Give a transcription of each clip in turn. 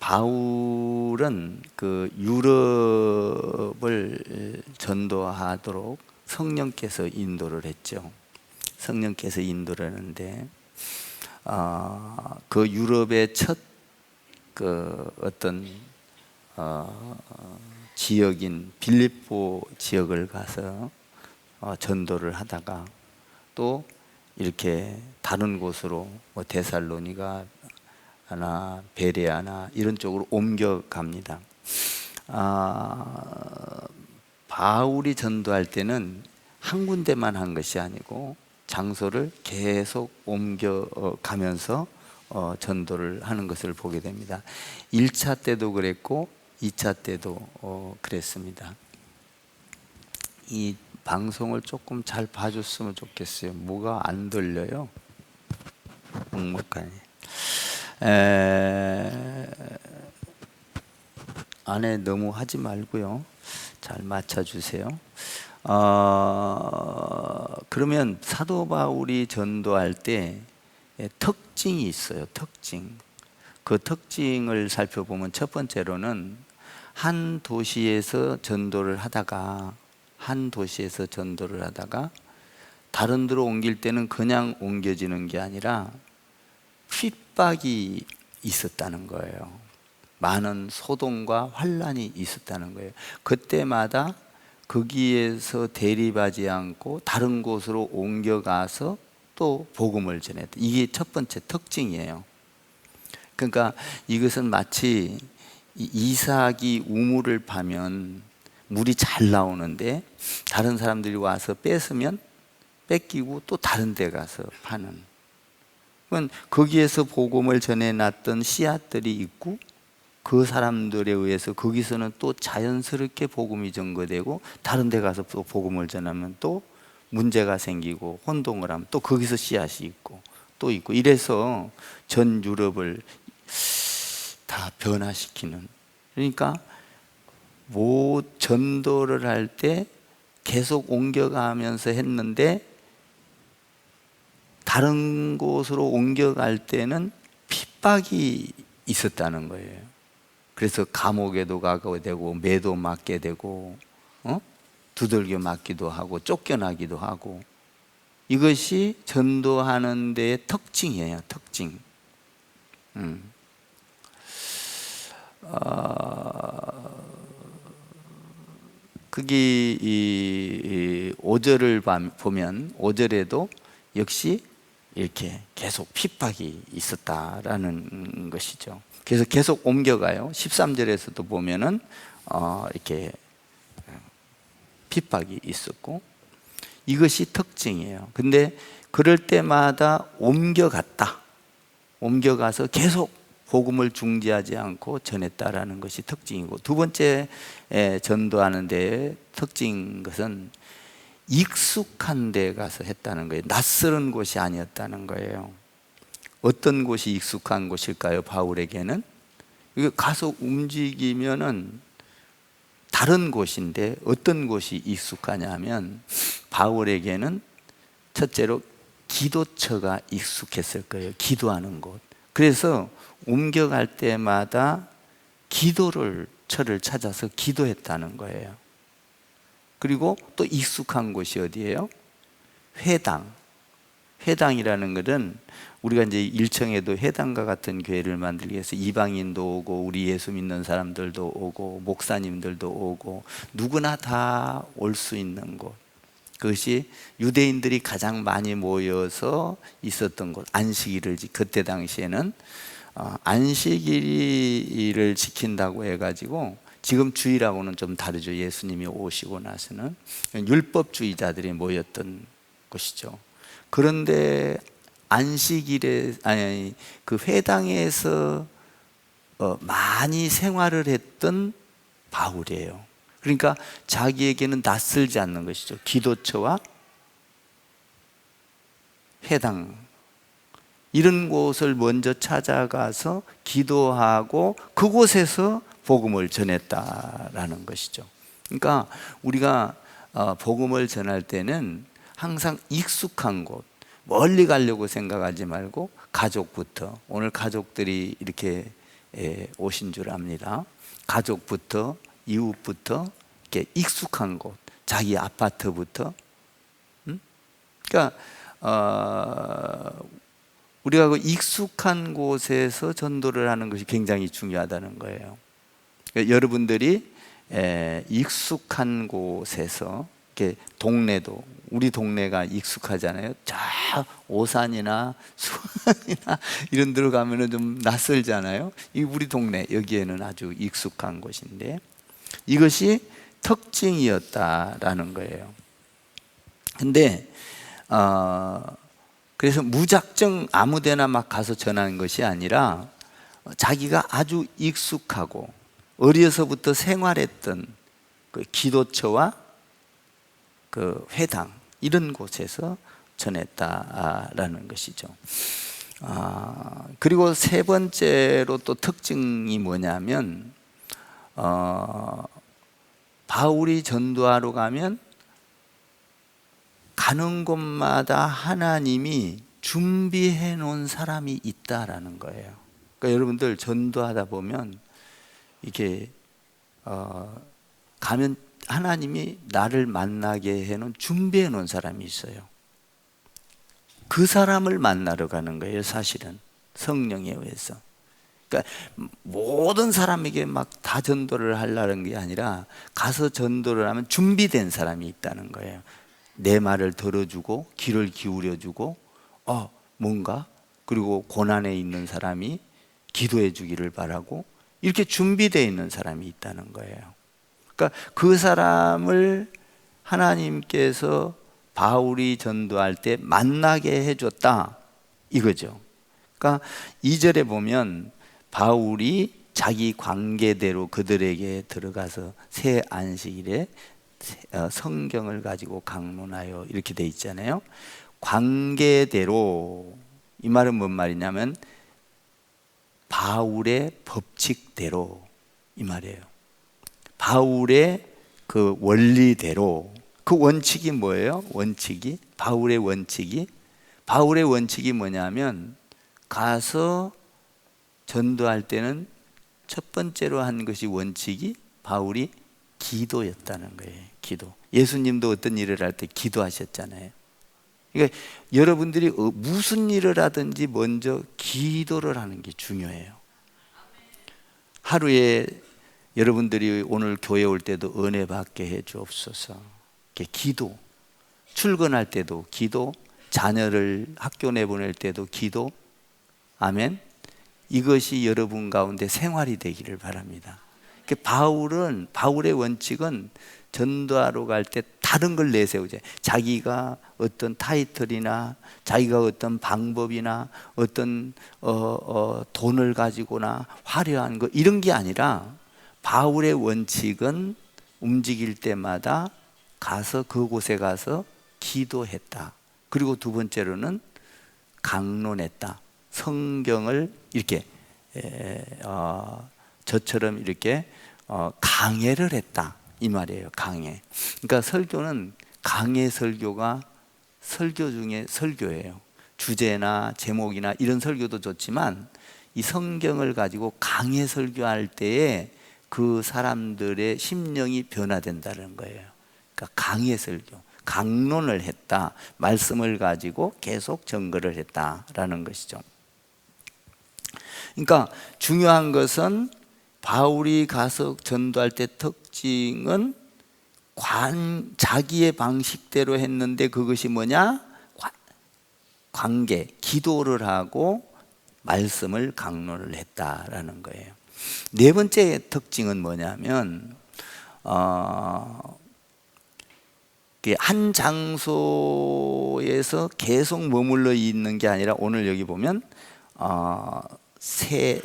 바울은 그 유럽을 전도하도록 성령께서 인도를 했죠. 성령께서 인도를 하는데 그 유럽의 첫 그 어떤 지역인 빌립보 지역을 가서 전도를 하다가 또 이렇게 다른 곳으로 뭐 데살로니가 나 베레아나 이런 쪽으로 옮겨갑니다. 바울이 전도할 때는 한 군데만 한 것이 아니고 장소를 계속 옮겨가면서 전도를 하는 것을 보게 됩니다. 1차 때도 그랬고 2차 때도 그랬습니다. 이 방송을 조금 잘 봐줬으면 좋겠어요. 뭐가 안 들려요? 묵묵하니. 안에 너무 하지 말고요. 잘 맞춰주세요. 그러면 사도 바울이 전도할 때 특징이 있어요. 특징. 그 특징을 살펴보면 첫 번째로는 한 도시에서 전도를 하다가 다른 데로 옮길 때는 그냥 옮겨지는 게 아니라 핍박이 있었다는 거예요. 많은 소동과 환란이 있었다는 거예요. 그때마다 거기에서 대립하지 않고 다른 곳으로 옮겨가서 또 복음을 전했다. 이게 첫 번째 특징이에요. 그러니까 이것은 마치 이삭이 우물을 파면 물이 잘 나오는데 다른 사람들이 와서 뺏으면 뺏기고 또 다른 데 가서 파는, 거기에서 복음을 전해놨던 씨앗들이 있고 그 사람들에 의해서 거기서는 또 자연스럽게 복음이 전거되고 다른 데 가서 또 복음을 전하면 또 문제가 생기고 혼동을 하면 또 거기서 씨앗이 있고 또 있고, 이래서 전 유럽을 다 변화시키는, 그러니까 뭐 전도를 할 때 계속 옮겨가면서 했는데 다른 곳으로 옮겨갈 때는 핍박이 있었다는 거예요. 그래서 감옥에도 가게 되고 매도 맞게 되고 두들겨 맞기도 하고 쫓겨나기도 하고, 이것이 전도하는 데의 특징이에요. 특징. 거기 이 5절을 보면 5절에도 역시 이렇게 계속 핍박이 있었다라는 것이죠. 그래서 계속 옮겨가요. 13절에서도 보면은 이렇게 핍박이 있었고, 이것이 특징이에요. 근데 그럴 때마다 옮겨가서 계속 복음을 중지하지 않고 전했다라는 것이 특징이고, 두 번째 전도하는 데의 특징인 것은 익숙한 데 가서 했다는 거예요. 낯설은 곳이 아니었다는 거예요. 어떤 곳이 익숙한 곳일까요? 바울에게는 가서 움직이면은 다른 곳인데 어떤 곳이 익숙하냐면 바울에게는 첫째로 기도처가 익숙했을 거예요. 기도하는 곳. 그래서 옮겨갈 때마다 처를 찾아서 기도했다는 거예요. 그리고 또 익숙한 곳이 어디예요? 회당이라는 것은 우리가 이제 일청에도 회당과 같은 교회를 만들기 위해서 이방인도 오고 우리 예수 믿는 사람들도 오고 목사님들도 오고 누구나 다 올 수 있는 곳, 그것이 유대인들이 가장 많이 모여서 있었던 곳. 안식일을 그때 당시에는 안식일을 지킨다고 해가지고, 지금 주일하고는 좀 다르죠. 예수님이 오시고 나서는 율법주의자들이 모였던 곳이죠. 그런데 그 회당에서 많이 생활을 했던 바울이에요. 그러니까 자기에게는 낯설지 않는 것이죠. 기도처와 회당, 이런 곳을 먼저 찾아가서 기도하고 그곳에서 복음을 전했다라는 것이죠. 그러니까 우리가 복음을 전할 때는 항상 익숙한 곳, 멀리 가려고 생각하지 말고 가족부터, 오늘 가족들이 이렇게 오신 줄 압니다. 가족부터 이웃부터 이렇게 익숙한 곳, 자기 아파트부터. 그러니까 우리가 그 익숙한 곳에서 전도를 하는 것이 굉장히 중요하다는 거예요. 그러니까 여러분들이 익숙한 곳에서, 이렇게 동네도, 우리 동네가 익숙하잖아요. 저 오산이나 수원이나 이런 데로 가면은 좀 낯설잖아요. 이 우리 동네, 여기에는 아주 익숙한 곳인데, 이것이 특징이었다라는 거예요. 근데 그래서 무작정 아무데나 막 가서 전하는 것이 아니라, 자기가 아주 익숙하고 어려서부터 생활했던 그 기도처와 그 회당, 이런 곳에서 전했다라는 것이죠. 그리고 세 번째로 또 특징이 뭐냐면, 바울이 전도하러 가면 가는 곳마다 하나님이 준비해 놓은 사람이 있다라는 거예요. 그러니까 여러분들 전도하다 보면 이게 가면 하나님이 나를 만나게 해놓은, 준비해 놓은 사람이 있어요. 그 사람을 만나러 가는 거예요, 사실은. 성령에 의해서. 그러니까 모든 사람에게 막 다 전도를 하려는 게 아니라, 가서 전도를 하면 준비된 사람이 있다는 거예요. 내 말을 들어주고 귀를 기울여주고 뭔가, 그리고 고난에 있는 사람이 기도해 주기를 바라고, 이렇게 준비되어 있는 사람이 있다는 거예요. 그러니까 그 사람을 하나님께서 바울이 전도할 때 만나게 해줬다, 이거죠. 그러니까 2절에 보면 바울이 자기 관계대로 그들에게 들어가서 새 안식일에 성경을 가지고 강론하여, 이렇게 돼 있잖아요. 관계대로, 이 말은 뭔 말이냐면 바울의 법칙대로, 이 말이에요. 바울의 그 원리대로. 그 원칙이 뭐예요? 원칙이, 바울의 원칙이 뭐냐면, 가서 전도할 때는 첫 번째로 한 것이, 원칙이 바울이 기도였다는 거예요. 기도. 예수님도 어떤 일을 할 때 기도하셨잖아요. 그러니까 여러분들이 무슨 일을 하든지 먼저 기도를 하는 게 중요해요. 하루에 여러분들이 오늘 교회 올 때도 은혜 받게 해 주옵소서. 기도. 출근할 때도 기도, 자녀를 학교 내보낼 때도 기도. 아멘. 이것이 여러분 가운데 생활이 되기를 바랍니다. 바울의 원칙은 전도하러 갈 때 다른 걸 내세우죠. 자기가 어떤 타이틀이나 자기가 어떤 방법이나 어떤 돈을 가지고나 화려한 거, 이런 게 아니라, 바울의 원칙은 움직일 때마다 가서, 그곳에 가서 기도했다. 그리고 두 번째로는 강론했다. 성경을 이렇게 저처럼 이렇게 강해를 했다, 이 말이에요. 강해. 그러니까 설교는, 강해 설교가 설교 중에 설교예요. 주제나 제목이나 이런 설교도 좋지만, 이 성경을 가지고 강해 설교할 때에 그 사람들의 심령이 변화된다는 거예요. 그러니까 강해 설교, 강론을 했다. 말씀을 가지고 계속 증거를 했다라는 것이죠. 그러니까 중요한 것은, 바울이 가서 전도할 때 특징은 자기의 방식대로 했는데, 그것이 뭐냐? 관계, 기도를 하고 말씀을 강론을 했다라는 거예요. 네 번째 특징은 뭐냐면, 한 장소에서 계속 머물러 있는 게 아니라, 오늘 여기 보면 새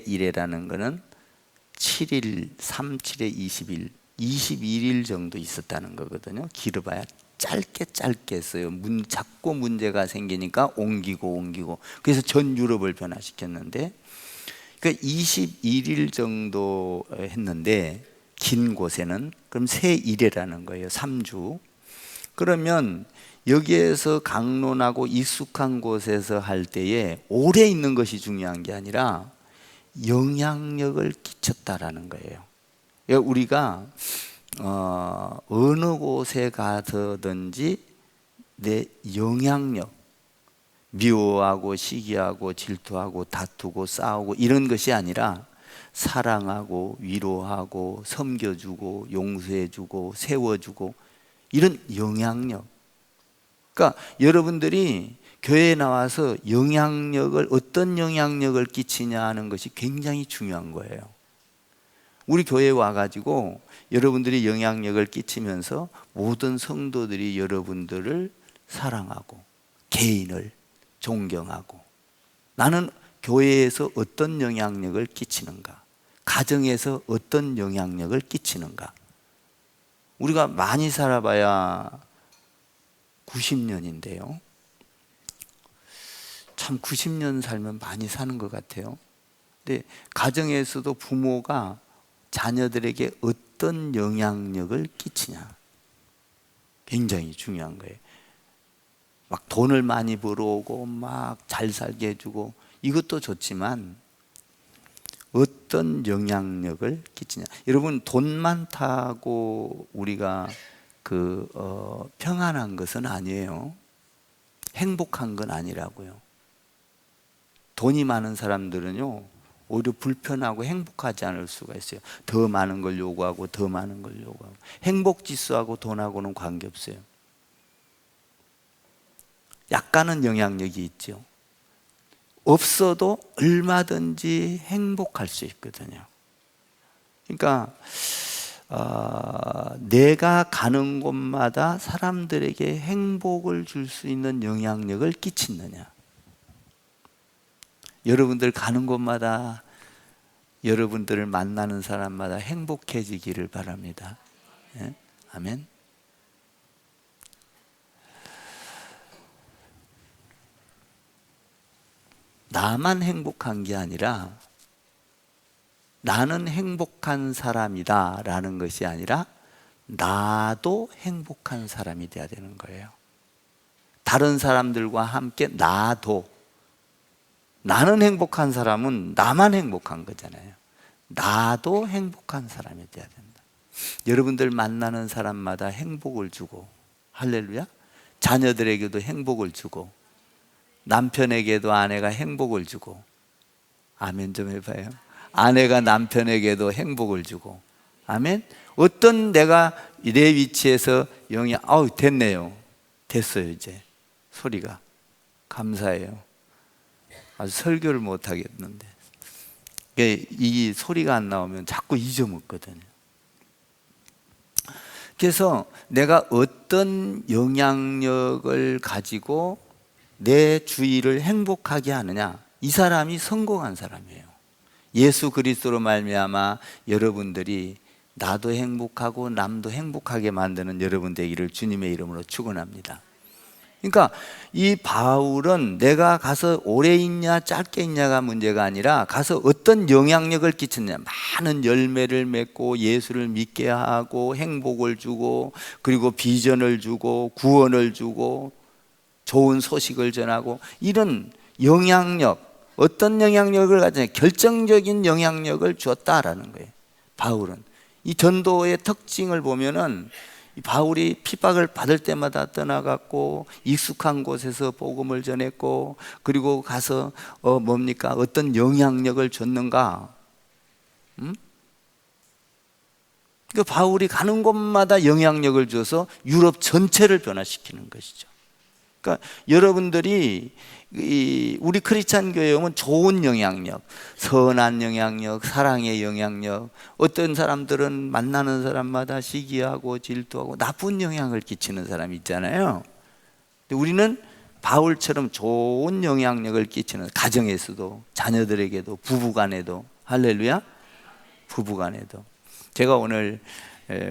일에라는 거는 7일, 3, 7에 20일, 21일 정도 있었다는 거거든요. 길어봐야 짧게 써요. 자꾸 문제가 생기니까 옮기고. 그래서 전 유럽을 변화시켰는데, 그러니까 21일 정도 했는데, 긴 곳에는 그럼 새 일이라는 거예요. 3주. 그러면 여기에서 강론하고 익숙한 곳에서 할 때에 오래 있는 것이 중요한 게 아니라 영향력을 끼쳤다라는 거예요. 우리가 어느 곳에 가서든지 내 영향력, 미워하고 시기하고 질투하고 다투고 싸우고 이런 것이 아니라 사랑하고 위로하고 섬겨주고 용서해주고 세워주고 이런 영향력. 그러니까 여러분들이 교회에 나와서 영향력을, 어떤 영향력을 끼치냐 하는 것이 굉장히 중요한 거예요. 우리 교회에 와가지고 여러분들이 영향력을 끼치면서 모든 성도들이 여러분들을 사랑하고 개인을 존경하고, 나는 교회에서 어떤 영향력을 끼치는가, 가정에서 어떤 영향력을 끼치는가. 우리가 많이 살아봐야 90년인데요 참 90년 살면 많이 사는 것 같아요. 근데 가정에서도 부모가 자녀들에게 어떤 영향력을 끼치냐 굉장히 중요한 거예요. 막 돈을 많이 벌어오고 막 잘 살게 해주고 이것도 좋지만 어떤 영향력을 끼치냐. 여러분, 돈 많다고 우리가 평안한 것은 아니에요. 행복한 건 아니라고요. 돈이 많은 사람들은요 오히려 불편하고 행복하지 않을 수가 있어요. 더 많은 걸 요구하고 더 많은 걸 요구하고. 행복 지수하고 돈하고는 관계없어요. 약간은 영향력이 있죠. 없어도 얼마든지 행복할 수 있거든요. 그러니까 내가 가는 곳마다 사람들에게 행복을 줄 수 있는 영향력을 끼치느냐. 여러분들 가는 곳마다 여러분들을 만나는 사람마다 행복해지기를 바랍니다. 예? 아멘. 나만 행복한 게 아니라 나는 행복한 사람이다 라는 것이 아니라 나도 행복한 사람이 돼야 되는 거예요. 다른 사람들과 함께 나는 행복한 사람은 나만 행복한 거잖아요. 나도 행복한 사람이 돼야 된다. 여러분들 만나는 사람마다 행복을 주고, 할렐루야, 자녀들에게도 행복을 주고, 남편에게도 아내가 행복을 주고, 아멘 좀 해봐요. 아내가 남편에게도 행복을 주고, 아멘. 어떤 내가 내 위치에서 영이 됐네요. 됐어요. 이제 소리가 감사해요. 아주 설교를 못 하겠는데 이 소리가 안 나오면 자꾸 잊어먹거든요. 그래서 내가 어떤 영향력을 가지고 내 주위를 행복하게 하느냐, 이 사람이 성공한 사람이에요. 예수 그리스도로 말미암아 여러분들이 나도 행복하고 남도 행복하게 만드는 여러분 되기를 주님의 이름으로 축원합니다. 그러니까 이 바울은 내가 가서 오래 있냐 짧게 있냐가 문제가 아니라 가서 어떤 영향력을 끼쳤냐, 많은 열매를 맺고 예수를 믿게 하고 행복을 주고 그리고 비전을 주고 구원을 주고 좋은 소식을 전하고, 이런 영향력, 어떤 영향력을 가지냐, 결정적인 영향력을 주었다라는 거예요. 바울은 이 전도의 특징을 보면은 이 바울이 핍박을 받을 때마다 떠나갔고 익숙한 곳에서 복음을 전했고, 그리고 가서 어떤 영향력을 줬는가? 그러니까 바울이 가는 곳마다 영향력을 줘서 유럽 전체를 변화시키는 것이죠. 그러니까 여러분들이 우리 크리스찬 교회에 오면 좋은 영향력, 선한 영향력, 사랑의 영향력, 어떤 사람들은 만나는 사람마다 시기하고 질투하고 나쁜 영향을 끼치는 사람이 있잖아요. 근데 우리는 바울처럼 좋은 영향력을 끼치는, 가정에서도 자녀들에게도 부부간에도, 할렐루야, 부부간에도. 제가 오늘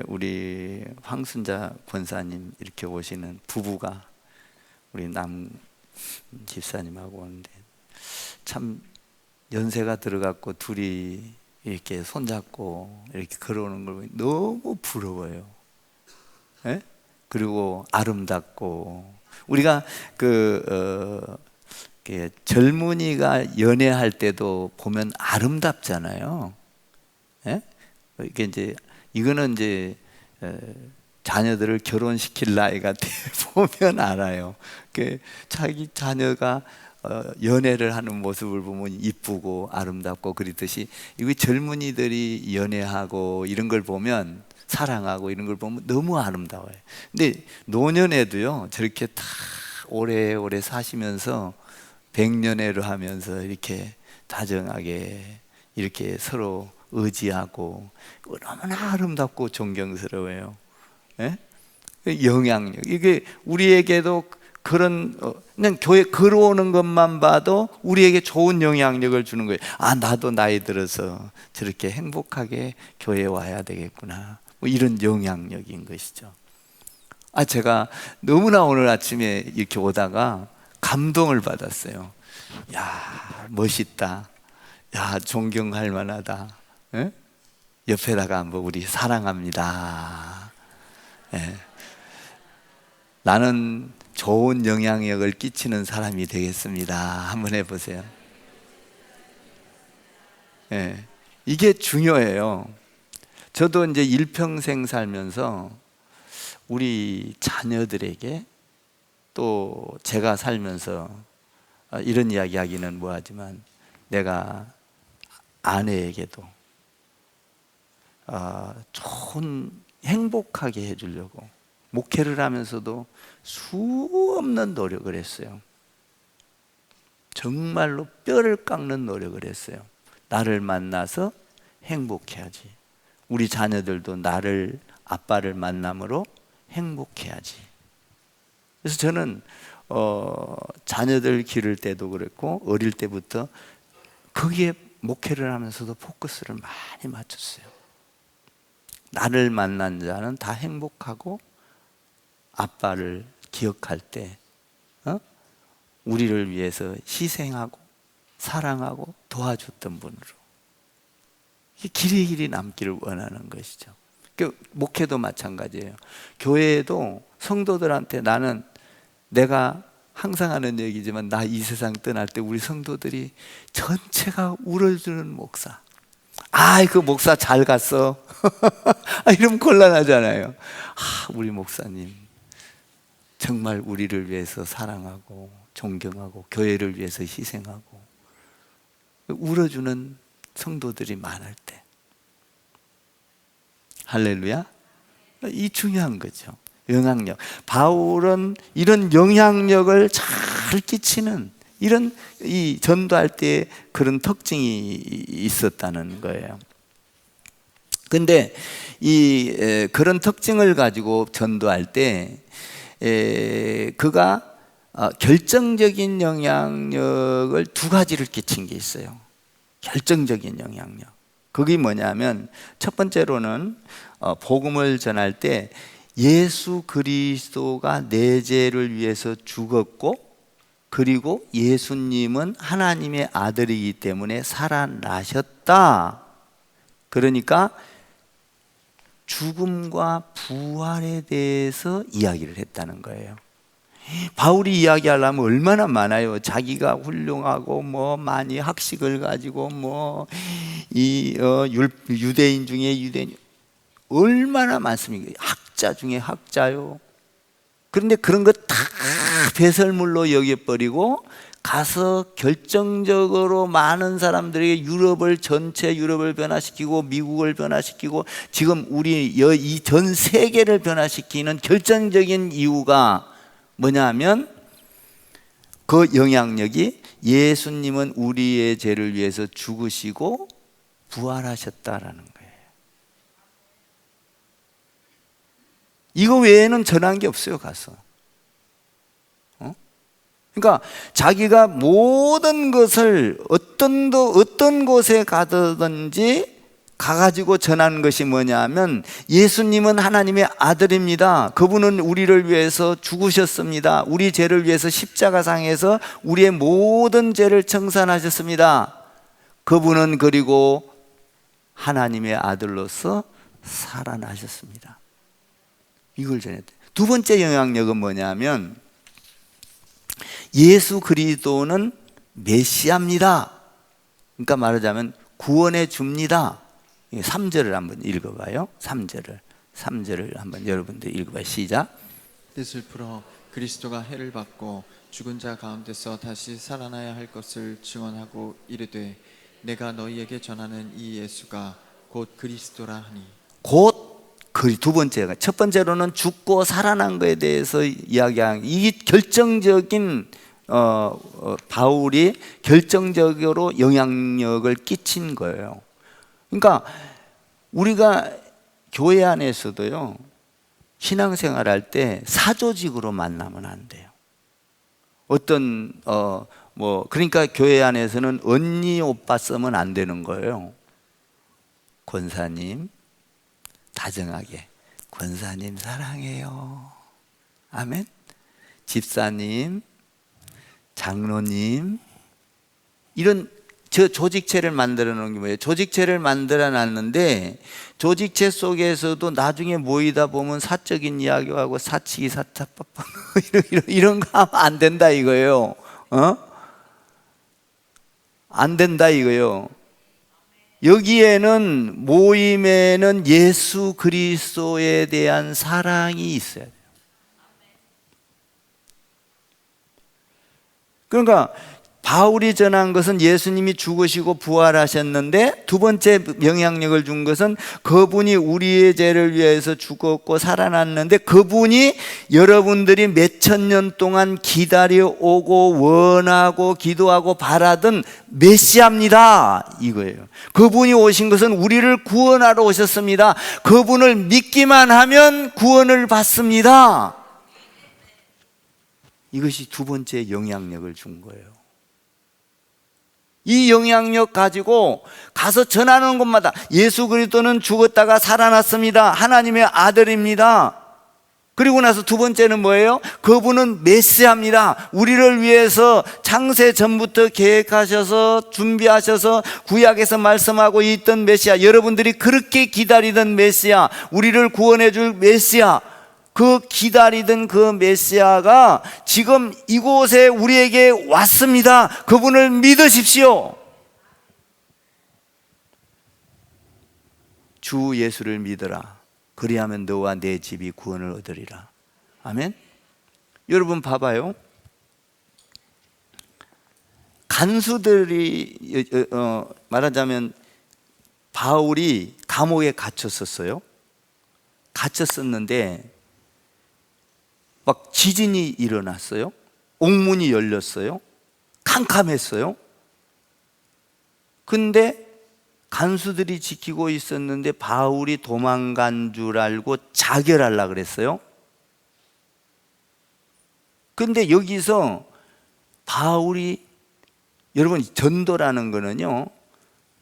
우리 황순자 권사님 이렇게 오시는 부부가 우리 남 집사님하고 오는데 참 연세가 들어갔고 둘이 이렇게 손잡고 이렇게 걸어오는 걸 보니 너무 부러워요. 예? 그리고 아름답고, 우리가 젊은이가 연애할 때도 보면 아름답잖아요. 예? 이게 이제 이거는 이제 자녀들을 결혼시킬 나이가 돼 보면 알아요. 자기 자녀가 연애를 하는 모습을 보면 이쁘고 아름답고 그러듯이, 이거 젊은이들이 연애하고 이런 걸 보면, 사랑하고 이런 걸 보면 너무 아름다워요. 근데 노년에도요, 저렇게 다 오래오래 사시면서 백년해를 하면서 이렇게 다정하게 이렇게 서로 의지하고, 너무나 아름답고 존경스러워요. 예? 영향력, 이게 우리에게도 그런, 그냥 교회 걸어오는 것만 봐도 우리에게 좋은 영향력을 주는 거예요. 아, 나도 나이 들어서 저렇게 행복하게 교회에 와야 되겠구나, 뭐 이런 영향력인 것이죠. 제가 너무나 오늘 아침에 이렇게 오다가 감동을 받았어요. 야, 멋있다. 야, 존경할 만하다. 예? 옆에다가 뭐 우리 사랑합니다. 예. 나는 좋은 영향력을 끼치는 사람이 되겠습니다. 한번 해보세요. 예. 이게 중요해요. 저도 이제 일평생 살면서 우리 자녀들에게, 또 제가 살면서 이런 이야기 하기는 뭐하지만, 내가 아내에게도 좋은, 행복하게 해주려고 목회를 하면서도 수없는 노력을 했어요. 정말로 뼈를 깎는 노력을 했어요. 나를 만나서 행복해야지, 우리 자녀들도 나를, 아빠를 만남으로 행복해야지. 그래서 저는 자녀들 기를 때도 그랬고, 어릴 때부터 거기에 목회를 하면서도 포커스를 많이 맞췄어요. 나를 만난 자는 다 행복하고, 아빠를 기억할 때 우리를 위해서 희생하고 사랑하고 도와줬던 분으로 길이 남기를 원하는 것이죠. 목회도 마찬가지예요. 교회에도 성도들한테, 나는, 내가 항상 하는 얘기지만, 나 이 세상 떠날 때 우리 성도들이 전체가 울어주는 목사, 그 목사 잘 갔어. 이러면 곤란하잖아요. 우리 목사님 정말 우리를 위해서 사랑하고 존경하고 교회를 위해서 희생하고, 울어주는 성도들이 많을 때, 할렐루야. 이 중요한 거죠. 영향력. 바울은 이런 영향력을 잘 끼치는, 이런 이 전도할 때 그런 특징이 있었다는 거예요. 근데 그런 특징을 가지고 전도할 때 그가 결정적인 영향력을 두 가지를 끼친 게 있어요. 결정적인 영향력. 그게 뭐냐면, 첫 번째로는 복음을 전할 때 예수 그리스도가 내 죄를 위해서 죽었고, 그리고 예수님은 하나님의 아들이기 때문에 살아나셨다. 그러니까 죽음과 부활에 대해서 이야기를 했다는 거예요. 바울이 이야기하려면 얼마나 많아요. 자기가 훌륭하고 많이 학식을 가지고 유대인 중에 유대인 얼마나 많습니까? 학자 중에 학자요. 그런데 그런 거 다 배설물로 여겨버리고 가서 결정적으로 많은 사람들에게 전체 유럽을 변화시키고 미국을 변화시키고, 지금 우리 이 전 세계를 변화시키는 결정적인 이유가 뭐냐면, 그 영향력이 예수님은 우리의 죄를 위해서 죽으시고 부활하셨다라는 거예요. 이거 외에는 전한 게 없어요. 가서 그러니까 자기가 모든 것을 어떤 곳에 가든지 가가지고 전하는 것이 뭐냐면, 예수님은 하나님의 아들입니다. 그분은 우리를 위해서 죽으셨습니다. 우리 죄를 위해서 십자가상에서 우리의 모든 죄를 청산하셨습니다. 그분은 그리고 하나님의 아들로서 살아나셨습니다. 이걸 전했대요. 두 번째 영향력은 뭐냐면 예수 그리스도는 메시아입니다. 그러니까 말하자면 구원해 줍니다. 3절을 한번 읽어봐요. 3절을 한번 여러분들 읽어봐요. 시작. 뜻을 풀어 그리스도가 해를 받고 죽은 자 가운데서 다시 살아나야 할 것을 증언하고 이르되 내가 너희에게 전하는 이 예수가 곧 그리스도라 하니. 곧 두 번째가, 첫 번째로는 죽고 살아난 것에 대해서 이야기한 이 결정적인 바울이 결정적으로 영향력을 끼친 거예요. 그러니까 우리가 교회 안에서도요, 신앙생활 할 때 사조직으로 만나면 안 돼요. 그러니까 교회 안에서는 언니 오빠 쓰면 안 되는 거예요. 권사님, 다정하게 권사님 사랑해요. 아멘. 집사님, 장로님, 이런 조직체를 만들어 놓은 게 뭐예요? 조직체를 만들어 놨는데 조직체 속에서도 나중에 모이다 보면 사적인 이야기하고 사치기 사차빠빠 이런 거 하면 안 된다 이거예요. 안 된다 이거예요. 여기에는, 모임에는 예수 그리스도에 대한 사랑이 있어야 돼요. 그러니까 바울이 전한 것은 예수님이 죽으시고 부활하셨는데, 두 번째 영향력을 준 것은 그분이 우리의 죄를 위해서 죽었고 살아났는데, 그분이 여러분들이 몇천 년 동안 기다려 오고 원하고 기도하고 바라던 메시아입니다 이거예요. 그분이 오신 것은 우리를 구원하러 오셨습니다. 그분을 믿기만 하면 구원을 받습니다. 이것이 두 번째 영향력을 준 거예요. 이 영향력 가지고 가서 전하는 곳마다 예수 그리스도는 죽었다가 살아났습니다. 하나님의 아들입니다. 그리고 나서 두 번째는 뭐예요? 그분은 메시아입니다. 우리를 위해서 창세 전부터 계획하셔서 준비하셔서 구약에서 말씀하고 있던 메시아, 여러분들이 그렇게 기다리던 메시아, 우리를 구원해 줄 메시아, 그 기다리던 그 메시아가 지금 이곳에 우리에게 왔습니다. 그분을 믿으십시오. 주 예수를 믿어라. 그리하면 너와 내 집이 구원을 얻으리라. 아멘. 여러분 봐봐요. 간수들이 말하자면 바울이 감옥에 갇혔었어요. 갇혔었는데 막 지진이 일어났어요. 옥문이 열렸어요. 캄캄했어요. 근데 간수들이 지키고 있었는데 바울이 도망간 줄 알고 자결하려고 그랬어요. 근데 여기서 바울이, 여러분 전도라는 거는요,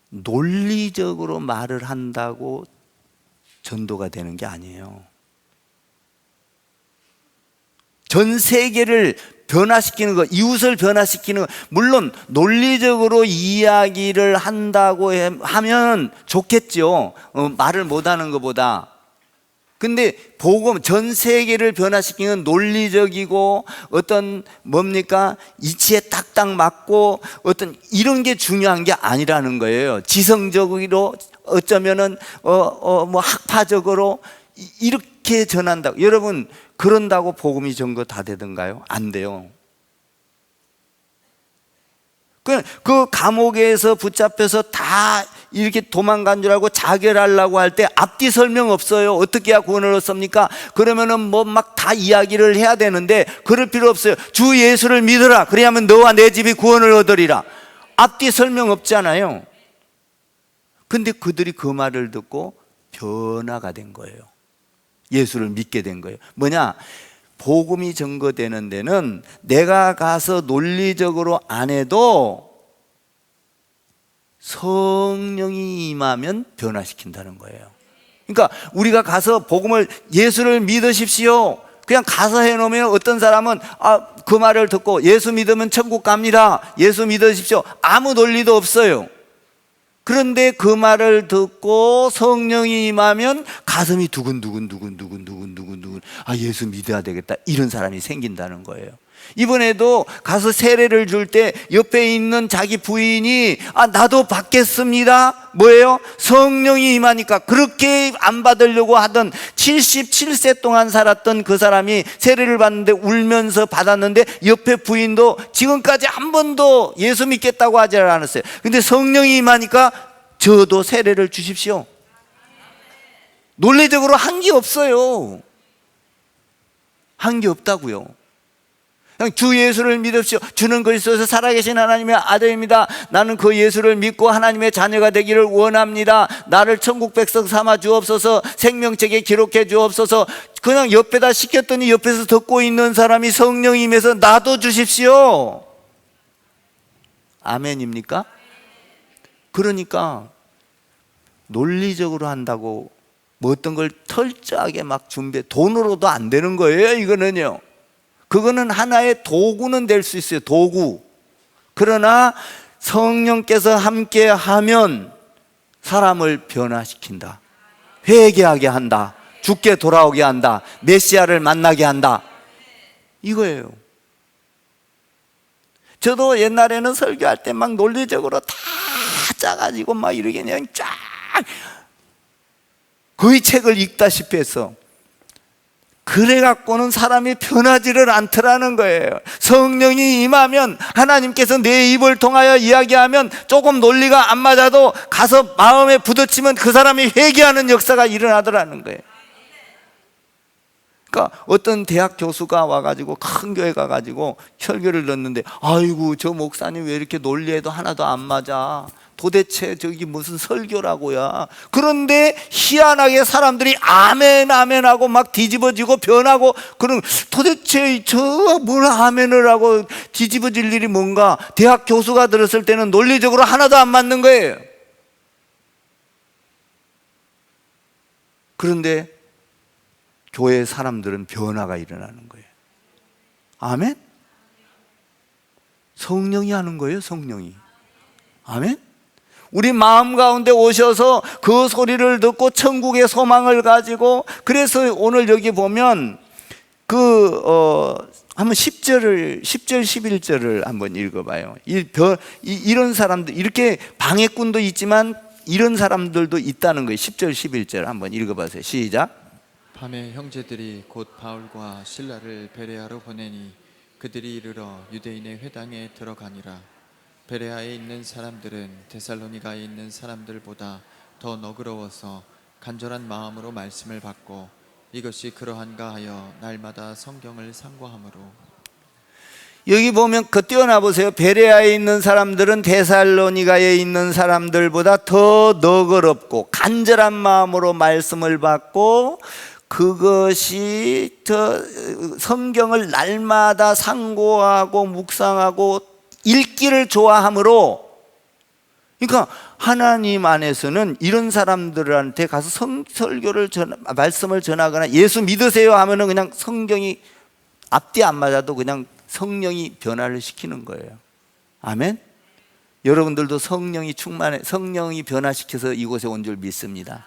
논리적으로 말을 한다고 전도가 되는 게 아니에요. 전 세계를 변화시키는 것, 이웃을 변화시키는 것, 물론 논리적으로 이야기를 한다고 하면 좋겠죠. 말을 못하는 것보다. 근데 복음, 전 세계를 변화시키는 논리적이고 어떤 뭡니까? 이치에 딱딱 맞고 어떤 이런 게 중요한 게 아니라는 거예요. 지성적으로 어쩌면은 뭐 학파적으로 이렇게 전한다고. 여러분 그런다고 복음이 전거 다 되던가요? 안 돼요. 그 감옥에서 붙잡혀서 다 이렇게 도망간 줄 알고 자결하려고 할 때 앞뒤 설명 없어요. 어떻게 해야 구원을 얻습니까? 그러면은 뭐 막 다 이야기를 해야 되는데 그럴 필요 없어요. 주 예수를 믿어라. 그래야만 너와 내 집이 구원을 얻으리라. 앞뒤 설명 없잖아요. 근데 그들이 그 말을 듣고 변화가 된 거예요. 예수를 믿게 된 거예요. 뭐냐? 복음이 전거되는 데는 내가 가서 논리적으로 안 해도 성령이 임하면 변화시킨다는 거예요. 그러니까 우리가 가서 복음을, 예수를 믿으십시오, 그냥 가서 해놓으면 어떤 사람은 그 말을 듣고 예수 믿으면 천국 갑니다, 예수 믿으십시오, 아무 논리도 없어요. 그런데 그 말을 듣고 성령이 임하면 가슴이 두근두근 아, 예수 믿어야 되겠다, 이런 사람이 생긴다는 거예요. 이번에도 가서 세례를 줄 때 옆에 있는 자기 부인이 아, 나도 받겠습니다. 뭐예요? 성령이 임하니까. 그렇게 안 받으려고 하던 77세 동안 살았던 그 사람이 세례를 받는데 울면서 받았는데, 옆에 부인도 지금까지 한 번도 예수 믿겠다고 하지 않았어요. 근데 성령이 임하니까 저도 세례를 주십시오. 논리적으로 한 게 없어요. 한 게 없다고요. 그냥 주 예수를 믿으십시오. 주는 그리스도에서 살아계신 하나님의 아들입니다. 나는 그 예수를 믿고 하나님의 자녀가 되기를 원합니다. 나를 천국 백성 삼아 주옵소서. 생명책에 기록해 주옵소서. 그냥 옆에다 시켰더니 옆에서 듣고 있는 사람이 성령이 임해서 나도 주십시오. 아멘입니까? 그러니까 논리적으로 한다고 뭐 어떤 걸 철저하게 막 준비해, 돈으로도 안 되는 거예요. 이거는요, 그거는 하나의 도구는 될 수 있어요. 도구. 그러나 성령께서 함께 하면 사람을 변화시킨다, 회개하게 한다, 죽게 돌아오게 한다, 메시아를 만나게 한다, 이거예요. 저도 옛날에는 설교할 때 막 논리적으로 다 짜가지고 막 이렇게 그냥 쫙 거의 책을 읽다시피 해서, 그래갖고는 사람이 변하지를 않더라는 거예요. 성령이 임하면, 하나님께서 내 입을 통하여 이야기하면 조금 논리가 안 맞아도 가서 마음에 부딪히면 그 사람이 회개하는 역사가 일어나더라는 거예요. 그러니까 어떤 대학 교수가 와가지고 큰 교회 가가지고 설교를 듣는데, 아이고 저 목사님 왜 이렇게 논리에도 하나도 안 맞아, 도대체 저기 무슨 설교라고야. 그런데 희한하게 사람들이 아멘 아멘 하고 막 뒤집어지고 변하고, 그런, 도대체 저 뭘 아멘을 하고 뒤집어질 일이 뭔가. 대학 교수가 들었을 때는 논리적으로 하나도 안 맞는 거예요. 그런데 교회 사람들은 변화가 일어나는 거예요. 아멘? 성령이 하는 거예요. 성령이. 아멘? 우리 마음 가운데 오셔서 그 소리를 듣고 천국의 소망을 가지고, 그래서 오늘 여기 보면 한번 10절 11절을 한번 읽어봐요. 이런 사람들, 이렇게 방해꾼도 있지만 이런 사람들도 있다는 거예요. 10절 11절 한번 읽어보세요. 시작. 밤에 형제들이 곧 바울과 실라를 베레아로 보내니 그들이 이르러 유대인의 회당에 들어가니라. 베레아에 있는 사람들은 데살로니가에 있는 사람들보다 더 너그러워서 간절한 마음으로 말씀을 받고, 이것이 그러한가 하여 날마다 성경을 상고하므로. 여기 보면 그 띄어나 보세요. 베레아에 있는 사람들은 데살로니가에 있는 사람들보다 더 너그럽고 간절한 마음으로 말씀을 받고, 그것이 성경을 날마다 상고하고 묵상하고 읽기를 좋아하므로. 그러니까 하나님 안에서는 이런 사람들한테 가서 설교를 말씀을 전하거나 예수 믿으세요 하면은 그냥 성경이 앞뒤 안 맞아도 그냥 성령이 변화를 시키는 거예요. 아멘. 여러분들도 성령이 변화시켜서 이곳에 온 줄 믿습니다.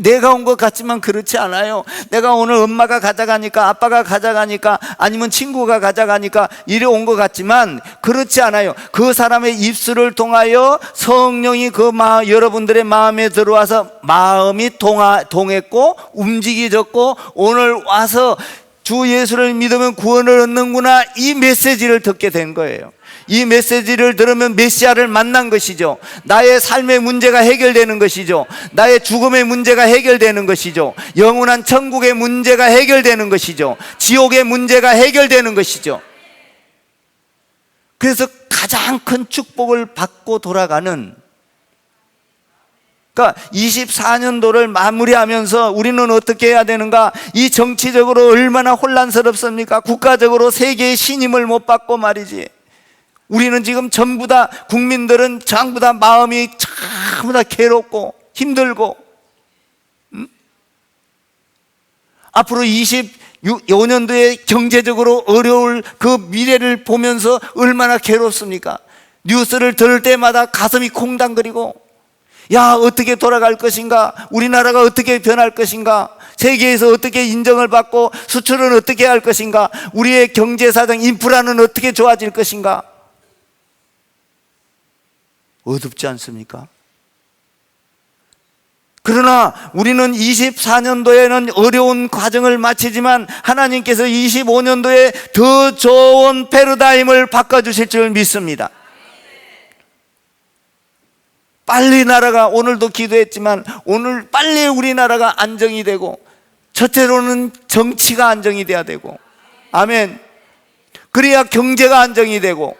내가 온 것 같지만 그렇지 않아요. 내가 오늘 엄마가 가져가니까, 아빠가 가져가니까, 아니면 친구가 가져가니까 이리 온 것 같지만 그렇지 않아요. 그 사람의 입술을 통하여 성령이 여러분들의 마음에 들어와서 마음이 동했고 움직여졌고, 오늘 와서 주 예수를 믿으면 구원을 얻는구나, 이 메시지를 듣게 된 거예요. 이 메시지를 들으면 메시아를 만난 것이죠. 나의 삶의 문제가 해결되는 것이죠. 나의 죽음의 문제가 해결되는 것이죠. 영원한 천국의 문제가 해결되는 것이죠. 지옥의 문제가 해결되는 것이죠. 그래서 가장 큰 축복을 받고 돌아가는, 그러니까 24년도를 마무리하면서 우리는 어떻게 해야 되는가? 이 정치적으로 얼마나 혼란스럽습니까? 국가적으로 세계의 신임을 못 받고 말이지. 우리는 지금 전부 다, 국민들은 전부 다 마음이 전부 다 괴롭고 힘들고, 앞으로 25년도에 경제적으로 어려울 그 미래를 보면서 얼마나 괴롭습니까? 뉴스를 들을 때마다 가슴이 콩당거리고, 야, 어떻게 돌아갈 것인가? 우리나라가 어떻게 변할 것인가? 세계에서 어떻게 인정을 받고 수출은 어떻게 할 것인가? 우리의 경제사정, 인프라는 어떻게 좋아질 것인가? 어둡지 않습니까? 그러나 우리는 24년도에는 어려운 과정을 마치지만 하나님께서 25년도에 더 좋은 패러다임을 바꿔주실 줄 믿습니다. 빨리 나라가, 오늘도 기도했지만 오늘 빨리 우리나라가 안정이 되고, 첫째로는 정치가 안정이 돼야 되고, 아멘. 그래야 경제가 안정이 되고,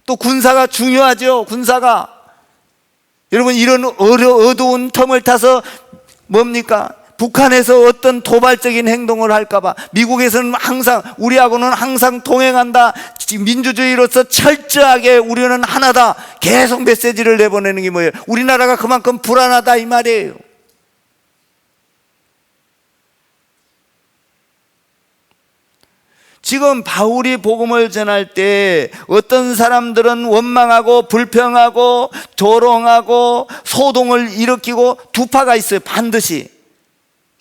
또 군사가 중요하죠. 군사가. 여러분, 이런 어두운 틈을 타서 뭡니까? 북한에서 어떤 도발적인 행동을 할까봐, 미국에서는 항상, 우리하고는 항상 동행한다, 민주주의로서 철저하게 우리는 하나다, 계속 메시지를 내보내는 게 뭐예요? 우리나라가 그만큼 불안하다 이 말이에요. 지금 바울이 복음을 전할 때 어떤 사람들은 원망하고 불평하고 조롱하고 소동을 일으키고 두 파가 있어요. 반드시.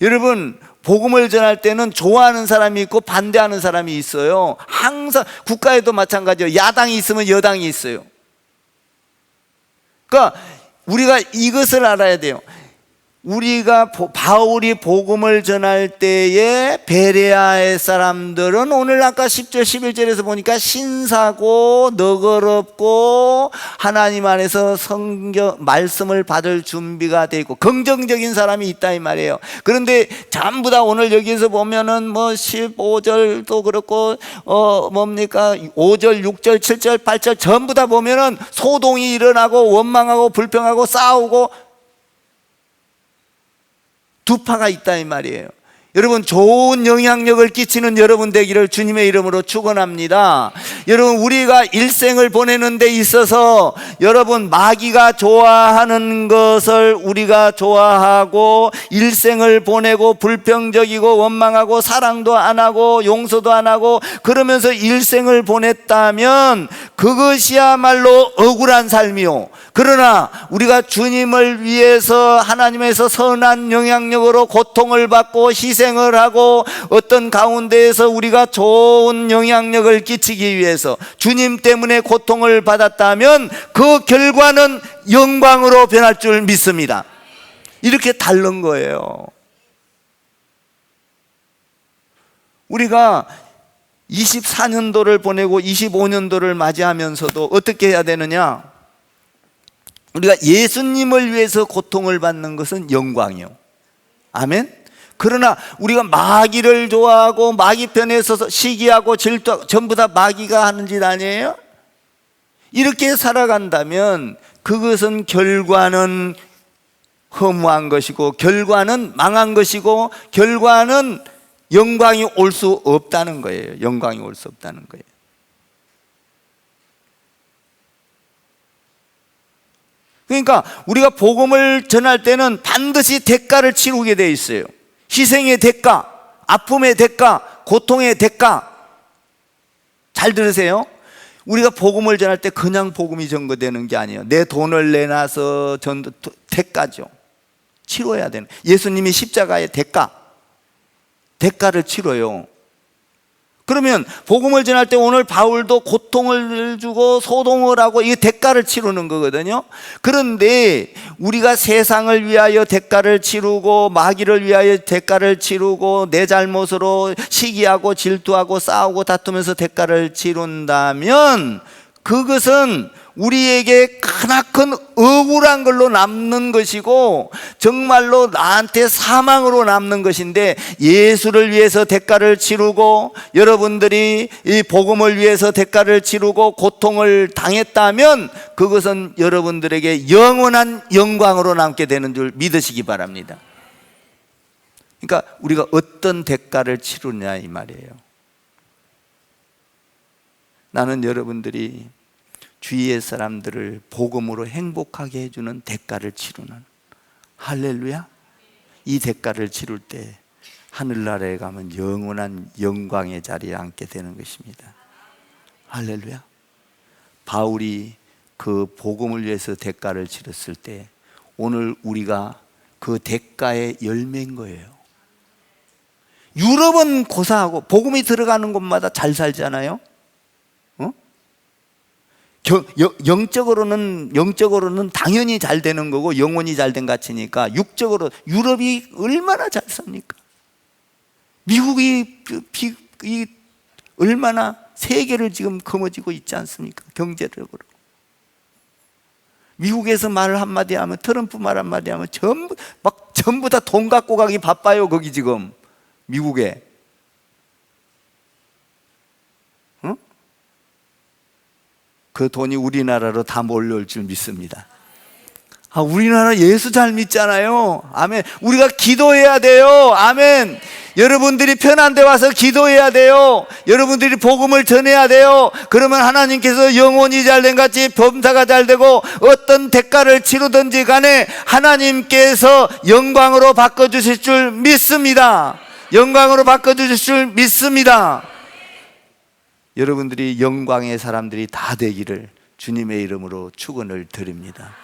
여러분, 복음을 전할 때는 좋아하는 사람이 있고 반대하는 사람이 있어요. 항상. 국가에도 마찬가지예요. 야당이 있으면 여당이 있어요. 그러니까 우리가 이것을 알아야 돼요. 우리가 바울이 복음을 전할 때에 베레아의 사람들은 오늘 아까 10절 11절에서 보니까 신사고 너그럽고 하나님 안에서 말씀을 받을 준비가 되어 있고 긍정적인 사람이 있다 이 말이에요. 그런데 전부 다 오늘 여기서 보면은 뭐 15절도 그렇고 뭡니까 5절 6절 7절 8절 전부 다 보면은 소동이 일어나고 원망하고 불평하고 싸우고 두 파가 있다 이 말이에요. 여러분, 좋은 영향력을 끼치는 여러분 되기를 주님의 이름으로 축원합니다. 여러분, 우리가 일생을 보내는 데 있어서 여러분, 마귀가 좋아하는 것을 우리가 좋아하고 일생을 보내고 불평적이고 원망하고 사랑도 안 하고 용서도 안 하고 그러면서 일생을 보냈다면 그것이야말로 억울한 삶이요. 그러나 우리가 주님을 위해서 하나님에서 선한 영향력으로 고통을 받고 희생을 하고 어떤 가운데에서 우리가 좋은 영향력을 끼치기 위해서 주님 때문에 고통을 받았다면 그 결과는 영광으로 변할 줄 믿습니다. 이렇게 다른 거예요. 우리가 24년도를 보내고 25년도를 맞이하면서도 어떻게 해야 되느냐? 우리가 예수님을 위해서 고통을 받는 것은 영광이요. 아멘. 그러나 우리가 마귀를 좋아하고 마귀 편에 서서 시기하고 질투하고 전부 다 마귀가 하는 짓 아니에요? 이렇게 살아간다면 그것은 결과는 허무한 것이고 결과는 망한 것이고 결과는 영광이 올 수 없다는 거예요. 영광이 올 수 없다는 거예요. 그러니까 우리가 복음을 전할 때는 반드시 대가를 치르게 되어 있어요. 희생의 대가, 아픔의 대가, 고통의 대가. 잘 들으세요. 우리가 복음을 전할 때 그냥 복음이 전거되는 게 아니에요. 내 돈을 내놔서 대가죠. 치러야 되는. 예수님이 십자가의 대가를 치러요. 그러면 복음을 전할 때 오늘 바울도 고통을 주고 소동을 하고 이 대가를 치르는 거거든요. 그런데 우리가 세상을 위하여 대가를 치르고 마귀를 위하여 대가를 치르고 내 잘못으로 시기하고 질투하고 싸우고 다투면서 대가를 치른다면 그것은 우리에게 크나큰 억울한 걸로 남는 것이고 정말로 나한테 사망으로 남는 것인데, 예수를 위해서 대가를 치르고 여러분들이 이 복음을 위해서 대가를 치르고 고통을 당했다면 그것은 여러분들에게 영원한 영광으로 남게 되는 줄 믿으시기 바랍니다. 그러니까 우리가 어떤 대가를 치르냐 이 말이에요. 나는 여러분들이 주위의 사람들을 복음으로 행복하게 해주는 대가를 치르는, 할렐루야. 이 대가를 치를 때 하늘나라에 가면 영원한 영광의 자리에 앉게 되는 것입니다. 할렐루야. 바울이 그 복음을 위해서 대가를 치렀을 때 오늘 우리가 그 대가의 열매인 거예요. 유럽은 고사하고 복음이 들어가는 곳마다 잘 살잖아요. 영적으로는 당연히 잘 되는 거고 영혼이 잘 된 가치니까 육적으로 유럽이 얼마나 잘 삽니까? 미국이 얼마나 세계를 지금 거머쥐고 있지 않습니까? 경제적으로. 미국에서 말 한마디 하면, 트럼프 말 한마디 하면 전부 다 돈 갖고 가기 바빠요. 거기 지금 미국에. 그 돈이 우리나라로 다 몰려올 줄 믿습니다. 우리나라 예수 잘 믿잖아요. 아멘. 우리가 기도해야 돼요. 아멘. 여러분들이 편한 데 와서 기도해야 돼요. 여러분들이 복음을 전해야 돼요. 그러면 하나님께서 영혼이 잘된 같이 범사가 잘되고 어떤 대가를 치르든지 간에 하나님께서 영광으로 바꿔주실 줄 믿습니다. 영광으로 바꿔주실 줄 믿습니다. 여러분들이 영광의 사람들이 다 되기를 주님의 이름으로 축원을 드립니다.